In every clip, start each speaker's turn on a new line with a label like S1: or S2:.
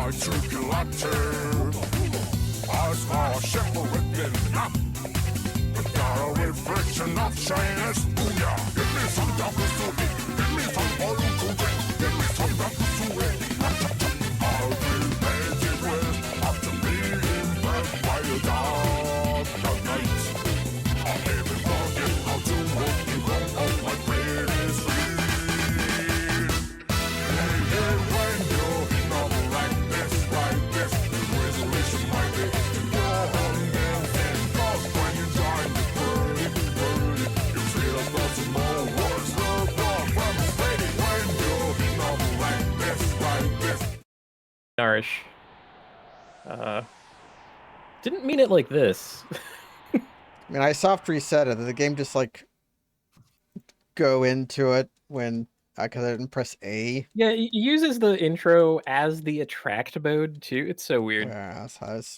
S1: my tricky latte. Eyes are separating up. Got a reflection of shyness. Booyah! Give me some Dakusuke. Give me some Olukuge. Give me some Dakusuke. I'll be painted with after being burned by a dark night. I'll never forget how to walk you home of my pretty sleep. Hey, when you're in trouble like this, the resolution might be to go home and cause when you join the party, you feel about some more words the ball from the lady. When you're in trouble like this.
S2: Nourish. Didn't mean it like this.
S3: I mean, I soft reset it. The game just like go into it when because I didn't press A.
S2: Yeah, it uses the intro as the attract mode too. It's so weird.
S3: Yeah,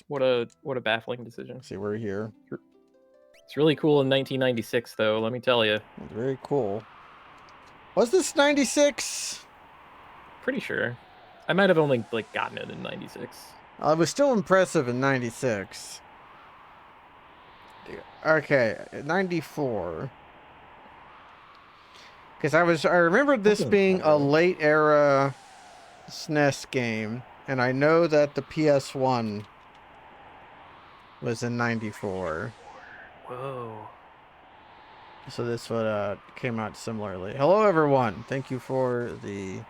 S2: What a baffling decision.
S3: see, we're here.
S2: It's really cool in 1996, though. Let me tell you.
S3: It's very cool. Was this 96?
S2: Pretty sure. I might have only like gotten it in 96.
S3: It was still impressive in 96. Okay, 94. Because I remembered this being a late era SNES game, and I know that the PS1 was in 94.
S2: Whoa.
S3: So this would came out similarly. Hello everyone. Thank you for the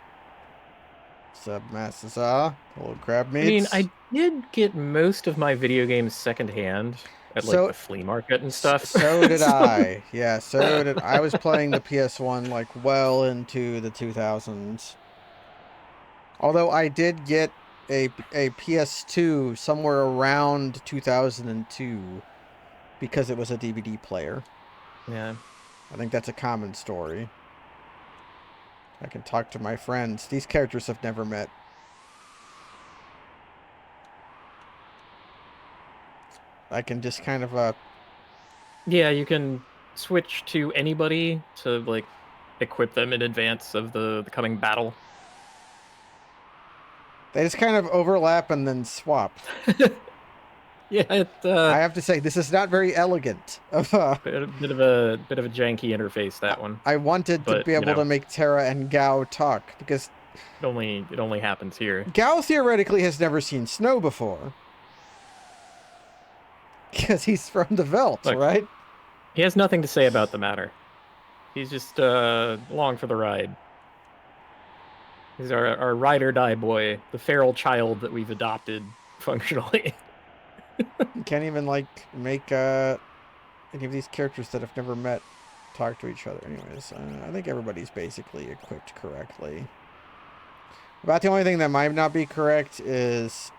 S3: sub Masasa. Hello crab meats.
S2: I mean, I did get most of my video games secondhand at like the flea market and stuff.
S3: So did I. Yeah, so did I. Was playing the PS1 like well into the 2000s. Although I did get a PS2 somewhere around 2002 because it was a DVD player.
S2: Yeah.
S3: I think that's a common story. I can talk to my friends. These characters have never met. I can just kind of
S2: Yeah, you can switch to anybody to like equip them in advance of the coming battle.
S3: They just kind of overlap and then swap.
S2: Yeah,
S3: I have to say this is not very elegant.
S2: bit of a janky interface, that one.
S3: I wanted to be able to make Terra and Gao talk because
S2: it only happens here.
S3: Gao theoretically has never seen snow before. Because he's from the Veldt, right?
S2: He has nothing to say about the matter. He's just along for the ride. He's our ride or die boy, the feral child that we've adopted functionally.
S3: You can't even like make any of these characters that have never met talk to each other. Anyways, I think everybody's basically equipped correctly. About the only thing that might not be correct is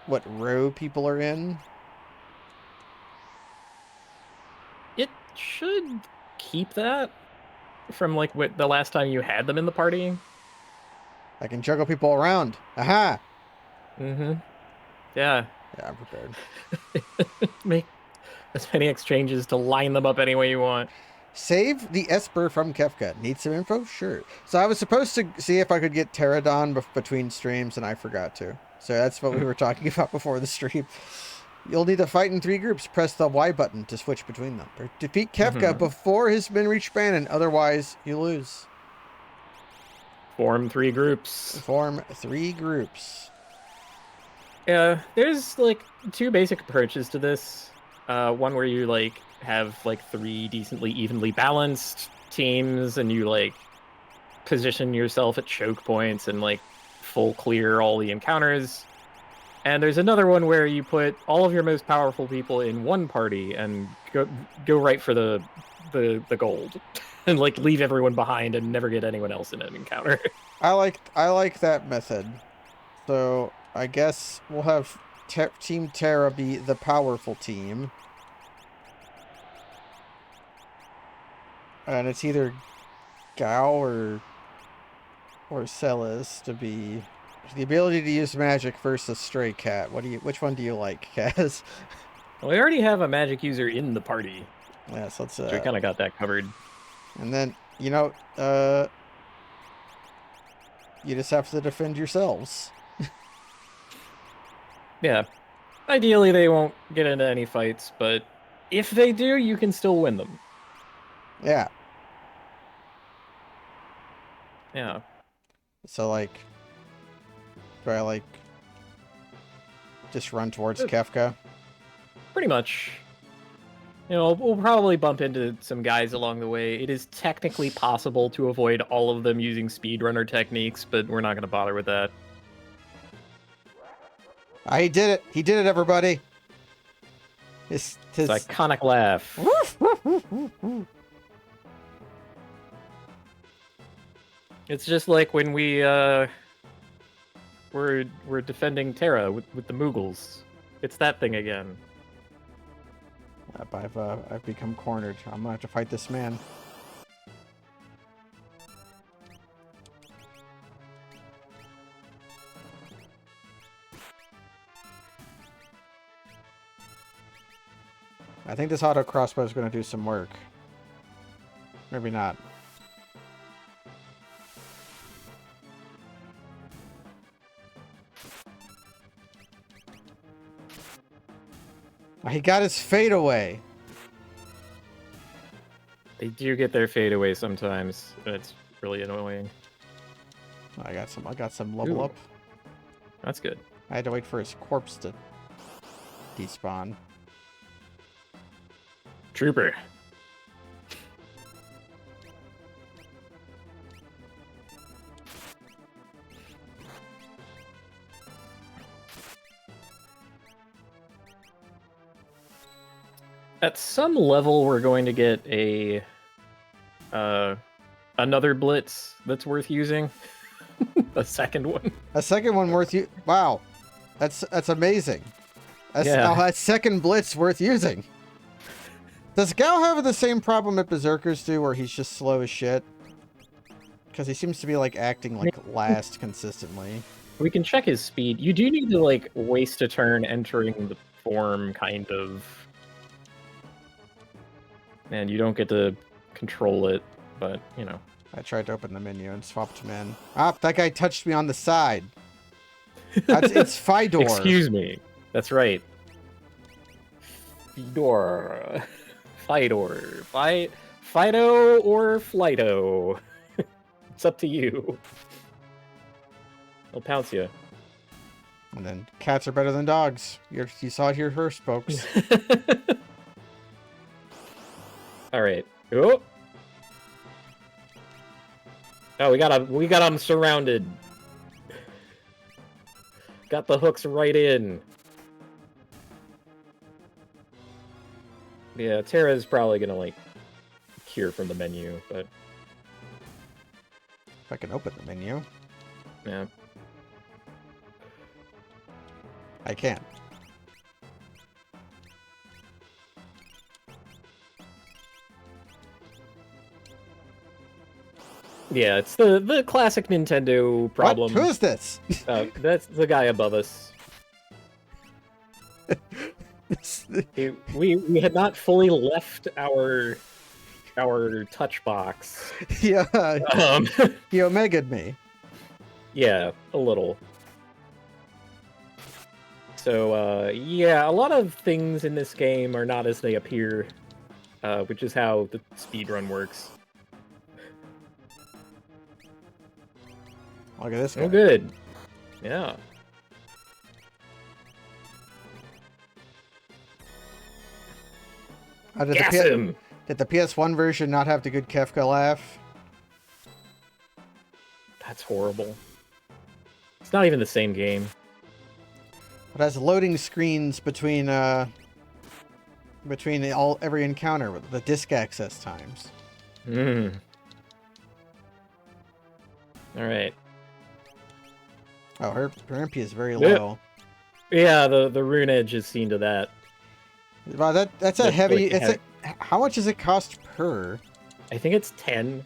S3: what row people are in.
S2: It should keep that from like what the last time you had them in the party.
S3: I can juggle people around. Aha!
S2: Mm-hmm. Yeah.
S3: Yeah, I'm prepared.
S2: Make as many exchanges to line them up any way you want.
S3: Save the Esper from Kefka. Need some info? Sure. So I was supposed to see if I could get Pterodon between streams, and I forgot to. So that's what we were talking about before the stream. You'll need to fight in 3 groups. Press the Y button to switch between them. Defeat Kefka before his men reach Banon, otherwise you lose.
S2: Form 3 groups.
S3: Form 3 groups.
S2: Yeah, there's like 2 basic approaches to this. One where you like have like 3 decently evenly balanced teams, and you like position yourself at choke points and like full clear all the encounters. And there's another one where you put all of your most powerful people in one party and go right for the gold, and like leave everyone behind and never get anyone else in an encounter.
S3: I like that method. So I guess we'll have Team Terra be the powerful team. And it's either Gao or Celes to be the ability to use magic versus Stray Cat. Which one do you like, Kaz?
S2: Well, we already have a magic user in the party.
S3: Yes, let's
S2: we kind of got that covered.
S3: And then, you know, you just have to defend yourselves.
S2: Yeah. Ideally, they won't get into any fights, but if they do, you can still win them.
S3: Yeah.
S2: Yeah.
S3: So like, do I like just run towards
S2: Uh,
S3: Kefka?
S2: Pretty much. You know, we'll probably bump into some guys along the way. It is technically possible to avoid all of them using speedrunner techniques, but we're not going to bother with that.
S3: He did it. He did it, everybody. His
S2: It's iconic laugh. It's just like when we're defending Terra with the Moogles. It's that thing again.
S3: I've become cornered. I'm gonna have to fight this man. I think this auto crossbow is gonna do some work. Maybe not. He got his fade away.
S2: They do get their fade away sometimes, and it's really annoying.
S3: I got some level
S2: Ooh.
S3: up.
S2: That's good.
S3: I had to wait for his corpse to despawn.
S2: Trooper. At some level, we're going to get a another blitz that's worth using. A second one.
S3: A second one worth you. Wow, that's amazing.
S2: Yeah.
S3: That second blitz worth using. Does Gao have the same problem that Berserkers do, where he's just slow as shit? Because he seems to be like acting like last consistently.
S2: We can check his speed. You do need to like waste a turn entering the form, kind of. And you don't get to control it, but you know.
S3: I tried to open the menu and swapped him in. Ah, that guy touched me on the side. It's Fidor.
S2: Excuse me. That's right. Fedor. Fidor. Fido or Flighto. It's up to you. I'll pounce you.
S3: And then cats are better than dogs. You saw it here first, folks.
S2: All right. Oh. Oh, we got them surrounded. Got the hooks right in. Yeah, Terra's probably gonna like cure from the menu, but
S3: If I can open the menu,
S2: yeah.
S3: I can't.
S2: Yeah, it's the classic Nintendo problem.
S3: What? Who is this?
S2: That's the guy above us. We had not fully left our touch box.
S3: Yeah,
S2: Um,
S3: he omega'd me.
S2: yeah, a little. So yeah, a lot of things in this game are not as they appear, which is how the speedrun works.
S3: Look at this guy.
S2: Oh, good. Yeah.
S3: Did
S2: Gas him!
S3: did the PS1 version not have the good Kefka laugh?
S2: That's horrible. It's not even the same game.
S3: It has loading screens between every encounter with the disk access times.
S2: Hmm. All right.
S3: Oh, her MP is very
S2: Yeah.
S3: low.
S2: Yeah, the rune edge is seen to that.
S3: Wow, that's a
S2: That's
S3: heavy.
S2: like
S3: How much does it cost per?
S2: I think it's 10.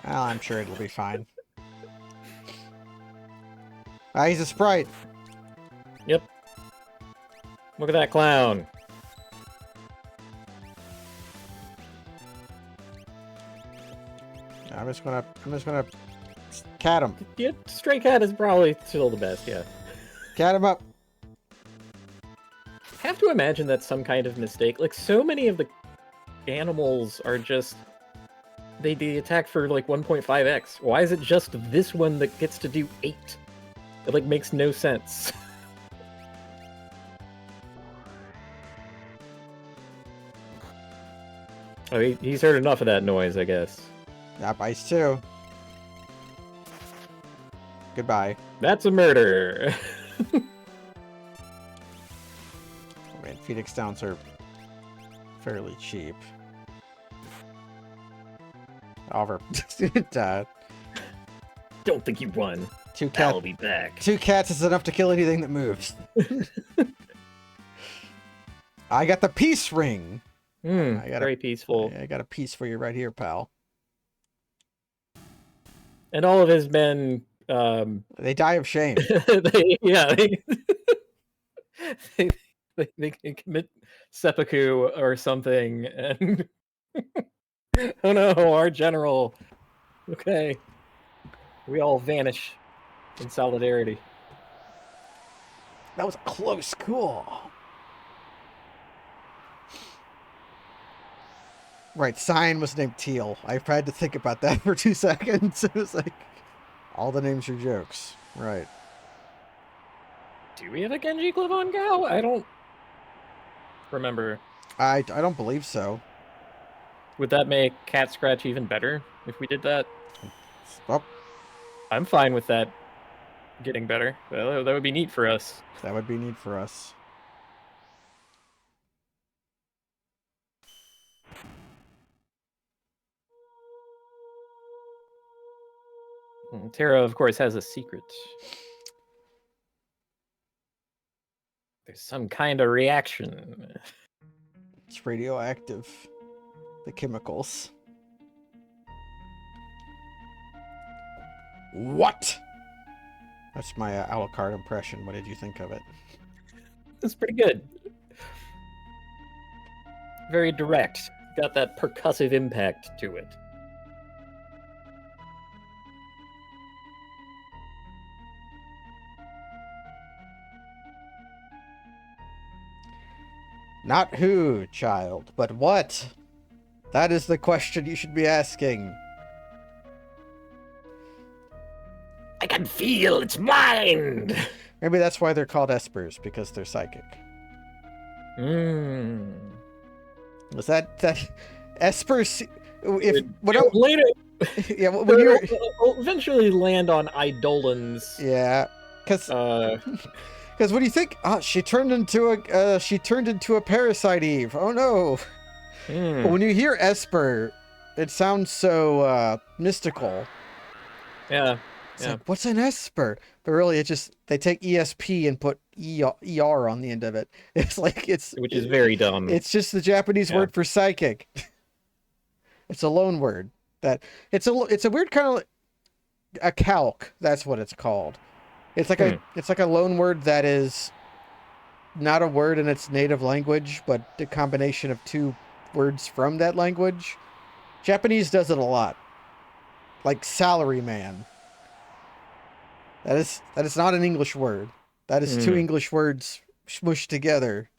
S3: Well, I'm sure it'll be fine. He's a sprite.
S2: Yep. Look at that clown.
S3: I'm just gonna cat him.
S2: Yeah, Stray Cat is probably still the best, yeah.
S3: Cat him up.
S2: have to imagine that's some kind of mistake. Like, so many of the animals are just... They attack for, like, 1.5x. Why is it just this one that gets to do 8? It, like, makes no sense. Oh, he's heard enough of that noise, I guess.
S3: Yep, ice too. Goodbye.
S2: That's a murder!
S3: Oh, man, Phoenix Downs are fairly cheap. Oliver.
S2: Don't think you won.
S3: I'll
S2: be back.
S3: 2 cats is enough to kill anything that moves. I got the peace ring.
S2: Very peaceful.
S3: I got a piece for you right here, pal.
S2: And all of his men...
S3: They die of shame.
S2: they can commit seppuku or something, and... Oh no, our general. Okay. We all vanish in solidarity.
S3: That was a close call. Right, Cyan was named Teal. I tried to think about that for 2 seconds. It was like, all the names are jokes. Right.
S2: Do we have a Genji Glavon Gao? I don't remember.
S3: I don't believe so.
S2: Would that make Cat Scratch even better if we did that?
S3: Well,
S2: I'm fine with that getting better. That would be neat for us.
S3: that would be neat for us.
S2: Terra, of course, has a secret. There's some kind of reaction.
S3: It's radioactive. The chemicals. What? That's my Alucard impression. What did you think of it?
S2: It's pretty good. Very direct. Got that percussive impact to it.
S3: Not who, child, but what? That is the question you should be asking.
S2: I can feel its mind!
S3: Maybe that's why they're called espers, because they're psychic. Was that espers? If
S2: later,
S3: yeah, when you
S2: we'll eventually land on Eidolons.
S3: Yeah, because when you think, oh, she turned into a parasite Eve. Oh no! But when you hear Esper, it sounds so mystical.
S2: Yeah.
S3: It's like, what's an Esper? But really, it's just they take ESP and put ER on the end of it. It's like
S2: which is very dumb.
S3: It's just the Japanese word for psychic. It's a loan word. It's a weird kind of a calque. That's what it's called. It's like a loan word that is not a word in its native language, but a combination of 2 words from that language. Japanese does it a lot. Like salaryman. That is not an English word. That is 2 English words smushed together.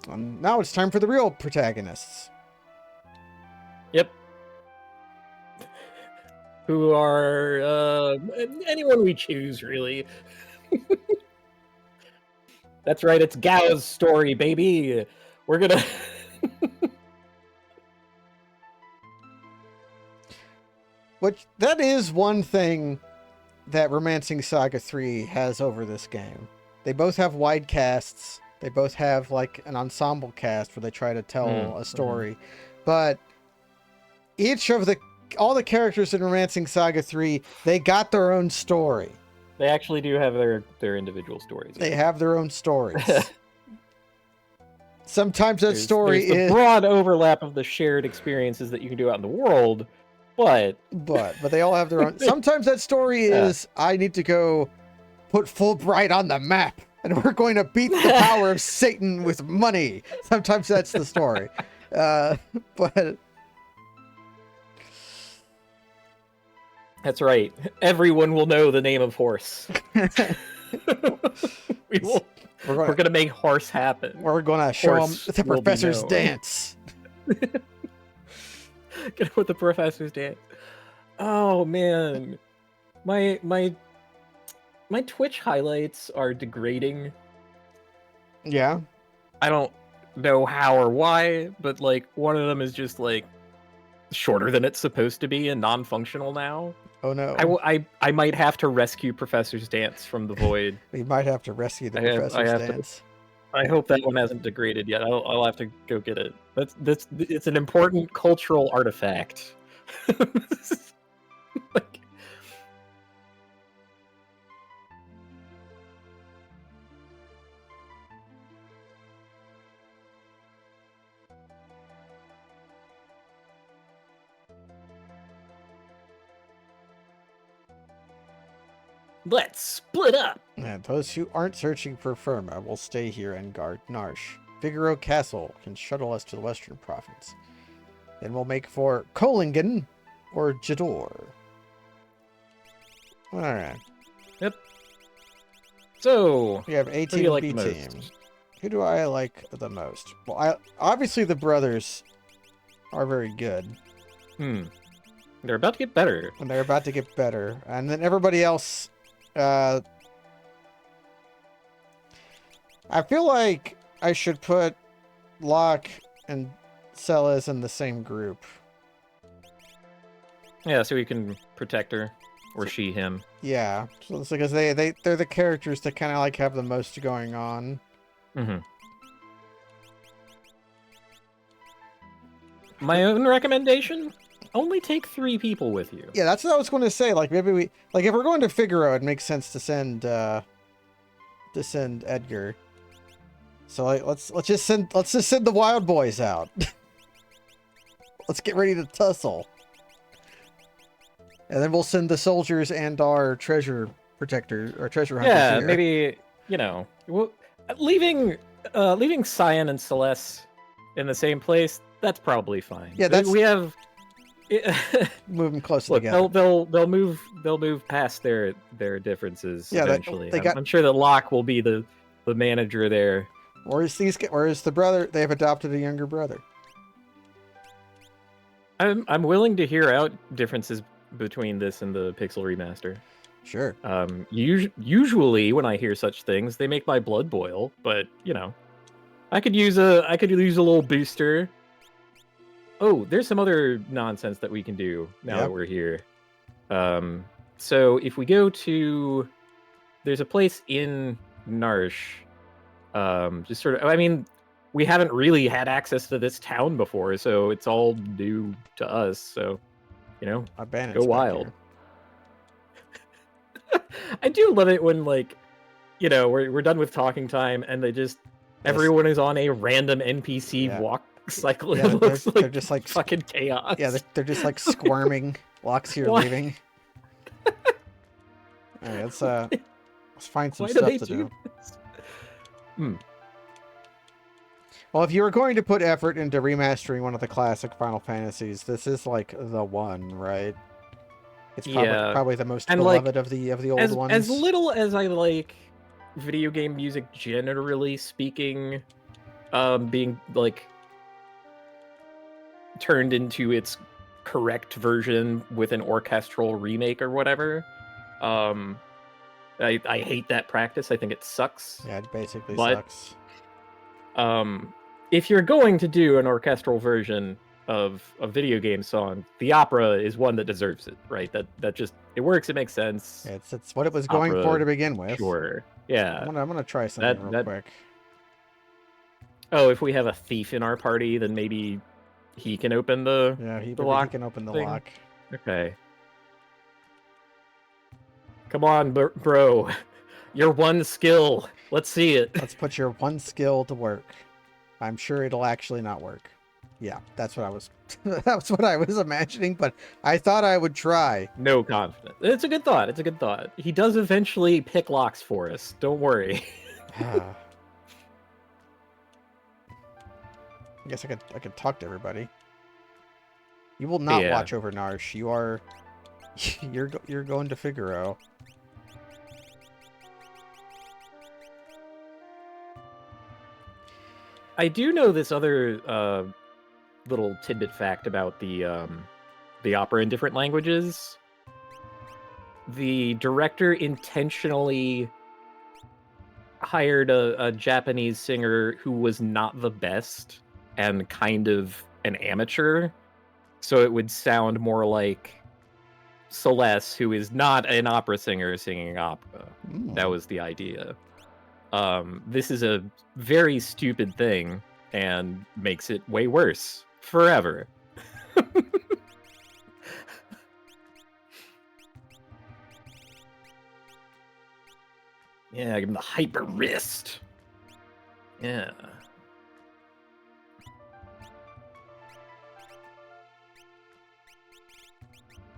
S3: And now it's time for the real protagonists.
S2: Yep. Who are anyone we choose, really. That's right, it's Gao's story, baby. We're gonna...
S3: Which, that is one thing that Romancing Saga 3 has over this game. They both have wide casts. They both have, like, an ensemble cast where they try to tell a story. But all the characters in Romancing Saga 3, they got their own story.
S2: They actually do have their individual stories.
S3: They have their own stories. Sometimes that story
S2: is the broad overlap of the shared experiences that you can do out in the world, but
S3: they all have their own. Sometimes that story is I need to go put Fulbright on the map, and we're going to beat the power of Satan with money. Sometimes that's the story, but
S2: That's right. Everyone will know the name of horse. we will. We're gonna make horse happen.
S3: We're gonna show them
S2: Horse
S3: the
S2: will be
S3: professor's
S2: known.
S3: dance.
S2: Get with the professor's dance. Oh man, my Twitch highlights are degrading.
S3: Yeah.
S2: I don't know how or why, but like one of them is just like shorter than it's supposed to be and non-functional now.
S3: Oh no.
S2: I might have to rescue Professor's Dance from the void.
S3: We might have to rescue the
S2: I have
S3: professor's
S2: to-
S3: dance.
S2: I hope that one hasn't degraded yet. I'll have to go get it. It's an important cultural artifact. Like, let's split up.
S3: And those who aren't searching for Firma will stay here and guard Narsh. Figaro Castle can shuttle us to the Western Province. Then we'll make for Kolingen or Jador. Alright.
S2: So,
S3: We have A
S2: who do
S3: team,
S2: you like
S3: B
S2: the most?
S3: team. Who do I like the most? Well, obviously the brothers are very good.
S2: They're about to get better.
S3: And they're about to get better. And then everybody else, I feel like I should put Locke and Celes in the same group.
S2: Yeah, so we can protect her, or she, him.
S3: Yeah, so it's because they're the characters that kind of like have the most going on.
S2: Mm-hmm. My own recommendation: only take 3 people with you.
S3: Yeah, that's what I was going to say. Like maybe we if we're going to Figaro, it makes sense to send Edgar. So like let's just send the Wild Boys out. Let's get ready to tussle. And then we'll send the soldiers and our treasure protector or treasure hunters.
S2: Yeah,
S3: here.
S2: maybe leaving Cyan and Celeste in the same place. That's probably fine.
S3: Yeah, that's-
S2: we have.
S3: Move them closer
S2: Look,
S3: together.
S2: they'll move past their differences
S3: Yeah,
S2: eventually.
S3: they got-
S2: I'm sure that Locke will be the manager there.
S3: Whereas the brother, they have adopted a younger brother.
S2: I'm willing to hear out differences between this and the Pixel remaster.
S3: Sure.
S2: Usually when I hear such things, they make my blood boil. But you know, I could use a little booster. Oh, there's some other nonsense that we can do now
S3: Yep.
S2: that we're here. So if we go to, there's a place in Narsh. Just sort of, I mean, we haven't really had access to this town before, so it's all new to us. So, you know,
S3: A bandit's
S2: go
S3: back
S2: wild.
S3: here.
S2: I do love it when, like, you know, we're done with talking time and they just everyone is on a random NPC
S3: Yeah.
S2: walk cycle.
S3: Yeah,
S2: It looks
S3: they're
S2: like
S3: just like
S2: fucking chaos.
S3: yeah, they're just like squirming. Locke's here
S2: Why?
S3: leaving. All right, let's find some
S2: Why do
S3: stuff
S2: they
S3: to
S2: do
S3: do.
S2: this?
S3: Well, if you were going to put effort into remastering one of the classic Final Fantasies, this is like the one, right? It's
S2: Yeah.
S3: probably the most
S2: And, like,
S3: beloved of the old ones.
S2: As little as I like video game music, generally speaking, being like turned into its correct version with an orchestral remake or whatever. I hate that practice. I think it sucks.
S3: Yeah, it basically
S2: But-
S3: sucks.
S2: If you're going to do an orchestral version of a video game song, the opera is one that deserves it, right? That just, it works, it makes sense.
S3: Yeah, it's what it was going
S2: Opera,
S3: for to begin with.
S2: Sure. Yeah.
S3: I'm gonna try something real
S2: that-
S3: quick.
S2: Oh, if we have a thief in our party, then maybe he can open the.
S3: Yeah, he
S2: lock
S3: can open the
S2: thing.
S3: lock.
S2: Okay. Come on, bro. Your one skill. Let's see it.
S3: Let's put your one skill to work. I'm sure it'll actually not work. Yeah, that's what I was. That's what I was imagining, but I thought I would try.
S2: No confidence. It's a good thought. It's a good thought. He does eventually pick locks for us. Don't worry.
S3: I guess I could talk to everybody. You will not
S2: Yeah.
S3: watch over Narsh. You are You're going to Figaro.
S2: I do know this other little tidbit fact about the opera in different languages. The director intentionally hired a Japanese singer who was not the best and kind of an amateur, so it would sound more like Celeste, who is not an opera singer singing opera. That was the idea. This is a very stupid thing and makes it way worse forever. Yeah, give him the hyper wrist. Yeah.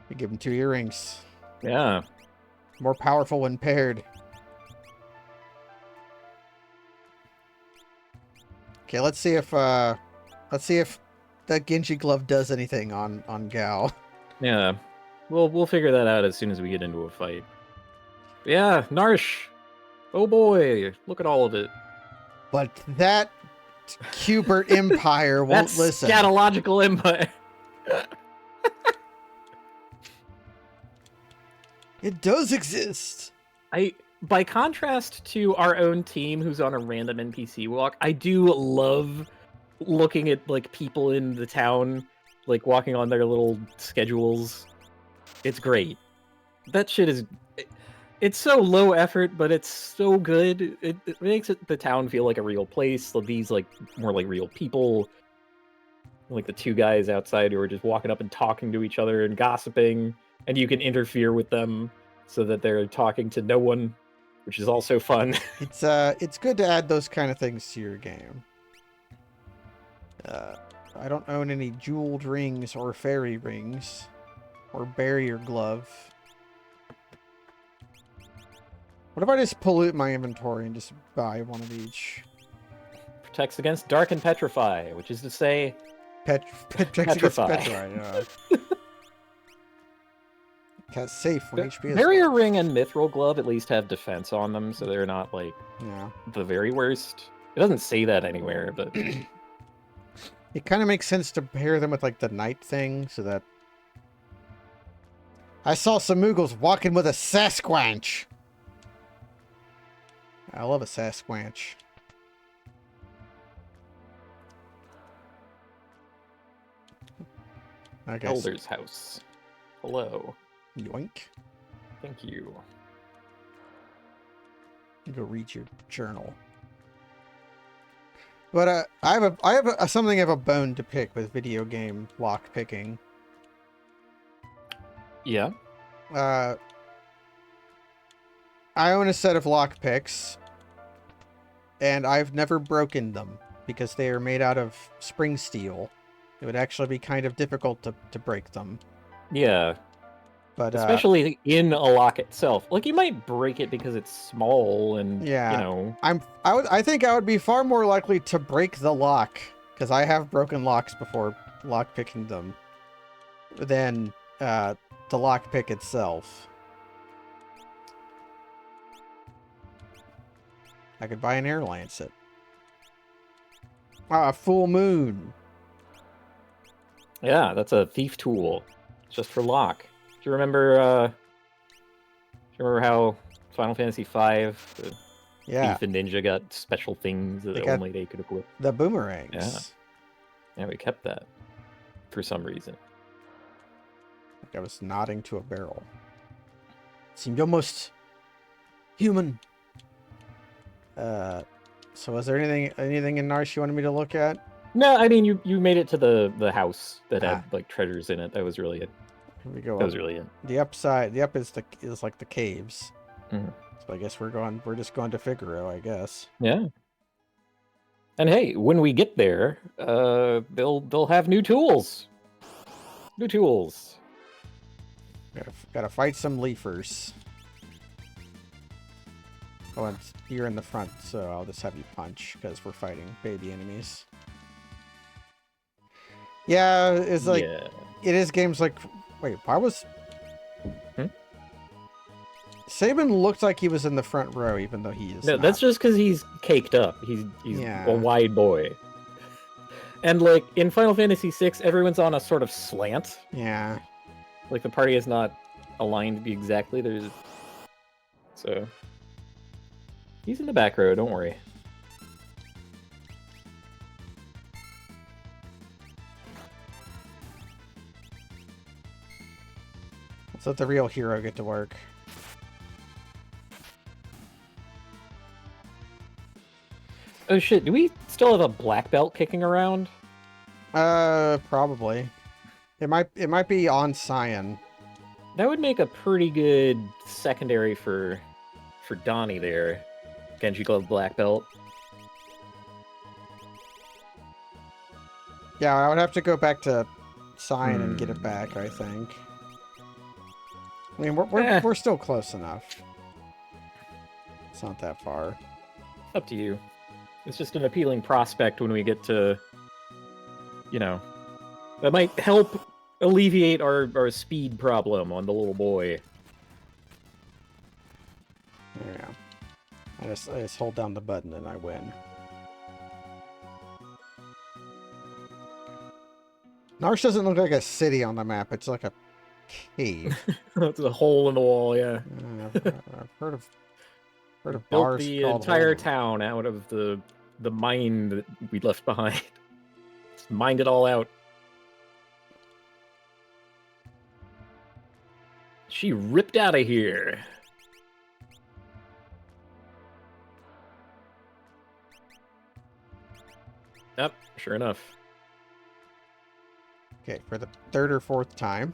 S3: You give him 2 earrings.
S2: Yeah.
S3: More powerful when paired. Okay, let's see if that Genji glove does anything on Gao.
S2: Yeah. We'll figure that out as soon as we get into a fight. Yeah, Narsh. Oh boy, look at all of it.
S3: But that Cubert Empire won't
S2: That's
S3: listen.
S2: scatological empire.
S3: It does exist.
S2: By contrast to our own team who's on a random NPC walk, I do love looking at like people in the town like walking on their little schedules. It's great. That shit is it's so low effort, but it's so good. It makes the town feel like a real place. So these like more like real people. Like the 2 guys outside who are just walking up and talking to each other and gossiping, and you can interfere with them so that they're talking to no one, which is also fun.
S3: It's good to add those kind of things to your game. I don't own any jeweled rings or fairy rings or barrier glove. What if I just pollute my inventory and just buy one of each?
S2: Protects against dark and petrify, which is to say,
S3: Petrify.
S2: Petrify.
S3: Yeah. Cast safe when HP is
S2: Barrier ring and mithril glove at least have defense on them, so they're not like
S3: yeah.
S2: the very worst. It doesn't say that anywhere, but
S3: It kind of makes sense to pair them with like the night thing, so that I saw some Moogles walking with a Sasquatch. I love a Sasquatch. Okay.
S2: Elder's house. Hello.
S3: Yoink.
S2: Thank you.
S3: Go read your journal. But I have something of a bone to pick with video game lock picking.
S2: Yeah.
S3: I own a set of lock picks, and I've never broken them because they are made out of spring steel. It would actually be kind of difficult to break them.
S2: Yeah.
S3: But
S2: especially in a lock itself. Like you might break it because it's small and
S3: Yeah.
S2: you know.
S3: I think I would be far more likely to break the lock, because I have broken locks before lock picking them, than the lock pick itself. I could buy an air lancet. Full moon.
S2: Yeah, that's a thief tool. Just for lock. Do you remember how Final Fantasy V, the
S3: Yeah,
S2: thief and ninja got special things that
S3: They got-
S2: only they could equip?
S3: the boomerangs.
S2: Yeah. Yeah, we kept that for some reason.
S3: Like I was nodding to a barrel. Seemed almost human. So is there anything in Narsh you wanted me to look at?
S2: No, I mean you made it to the house that had like treasures in it. That was really it.
S3: Here we go.
S2: That was really it.
S3: The upside. The up is like the caves.
S2: Mhm.
S3: So I guess we're just going to Figaro, I guess.
S2: Yeah. And hey, when we get there, they'll have new tools. New tools.
S3: Gotta fight some leafers. Oh, and you're in the front, so I'll just have you punch because we're fighting baby enemies. Yeah, it's like
S2: Yeah.
S3: it is games like. Wait, why was Saban looked like he was in the front row, even though he is
S2: No,
S3: not.
S2: that's just because he's caked up. He's
S3: Yeah.
S2: a wide boy. And like in Final Fantasy VI, everyone's on a sort of slant.
S3: Yeah.
S2: Like the party is not aligned to be exactly. So he's in the back row. Don't worry.
S3: Let's let the real hero get to work.
S2: Oh shit! Do we still have a black belt kicking around?
S3: Probably. It might be on Cyan.
S2: That would make a pretty good secondary for Donnie there. Genji Glove black belt.
S3: Yeah, I would have to go back to Cyan and get it back, I think. I mean, we're still close enough. It's not that far.
S2: Up to you. It's just an appealing prospect when we get to, you know, that might help alleviate our speed problem on the little boy.
S3: There we go. I just hold down the button and I win. Narsh doesn't look like a city on the map. It's like a cave.
S2: It's a hole in the wall, yeah.
S3: I've heard of
S2: Built
S3: bars
S2: the
S3: called
S2: entire
S3: Hole.
S2: town out of the mine that we left behind. Just mined it all out. She ripped out of here. Yep, sure enough.
S3: Okay, for the third or fourth time.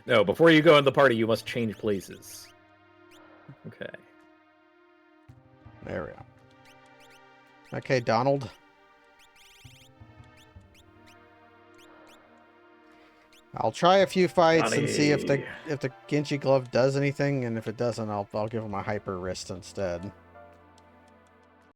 S2: No, before you go in the party, you must change places. Okay.
S3: There we go. Okay, Donald. I'll try a few fights and see if the Genji glove does anything, and if it doesn't, I'll give him a hyper wrist instead.